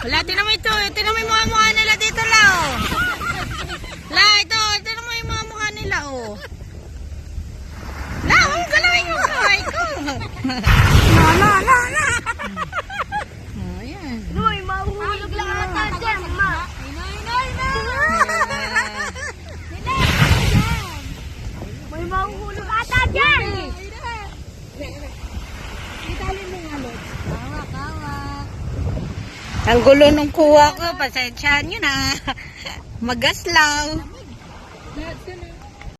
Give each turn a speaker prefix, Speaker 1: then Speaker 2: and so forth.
Speaker 1: Wala, tinan mo ito. Tinan mo yung mga mukha nila dito, Lao. La, ito. Tinan mo yung mga mukha nila, oh. Lao, galawin yung kamay ko. La. Oh, yan.
Speaker 2: Uy, mahuhulog lang ata dyan, ma. May mahuhulog ata dyan. Itali mo nga, Lord. Kawak.
Speaker 1: Ang gulo nung kuha ko. Pasensyahan nyo na. Magaslaw.